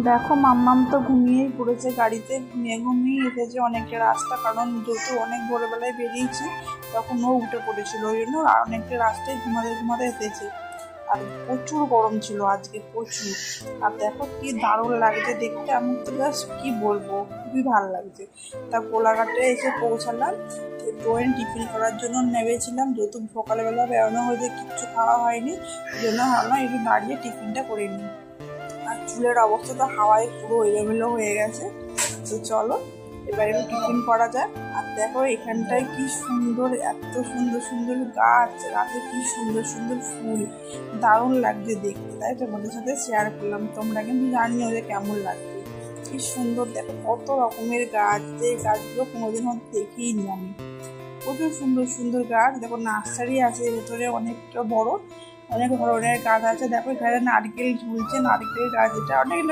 দেখো মাম্মাম তো ঘুমিয়েই পড়েছে, গাড়িতে ঘুমিয়ে এসেছে অনেকটা রাস্তা, কারণ যেহেতু অনেক ভোরবেলায় বেরিয়েছি তখন ও উঠে পড়েছিল, ওই জন্য অনেকটা রাস্তায় ঘুমাতে এসেছে। আর প্রচুর গরম ছিল আজকে, প্রচুর। আর দেখো কি দারুণ লাগছে দেখতে, আমি তো জাস্ট কি বলবো, খুবই ভালো লাগছে। তা কোলাঘাটে এসে পৌঁছালাম, ট্রেন টিফিন করার জন্য নেমেছিলাম, যেহেতু সকালবেলা বেরোনো হয়েছে, কিচ্ছু খাওয়া হয়নি, ওই জন্য ভাবলাম একটু দাঁড়িয়ে টিফিনটা করে নিই। আর চুলের অবস্থা তো হাওয়ায় পুরো এলোমেলো হয়ে গেছে। তো চলো এবার একটু টিফিন করা যায়। আর দেখো এখানটায় কি সুন্দর, এত সুন্দর সুন্দর গাছে কি সুন্দর সুন্দর ফুল, দারুণ লাগছে দেখতে, তাই তোমাদের সাথে শেয়ার করলাম। তোমরা কিন্তু জানিও যে কেমন লাগছে। কি সুন্দর, দেখো কত রকমের গাছ, যে গাছগুলো কোনোদিন হয়তো দেখিনি আমি। প্রচুর সুন্দর সুন্দর গাছ, দেখো নার্সারি আছে ভেতরে, অনেকটা বড়, অনেক ধরনের গাছ আছে। দেখো এখানে নারকেল ঝুলছে, নারকেল গাছ, এটা অনেক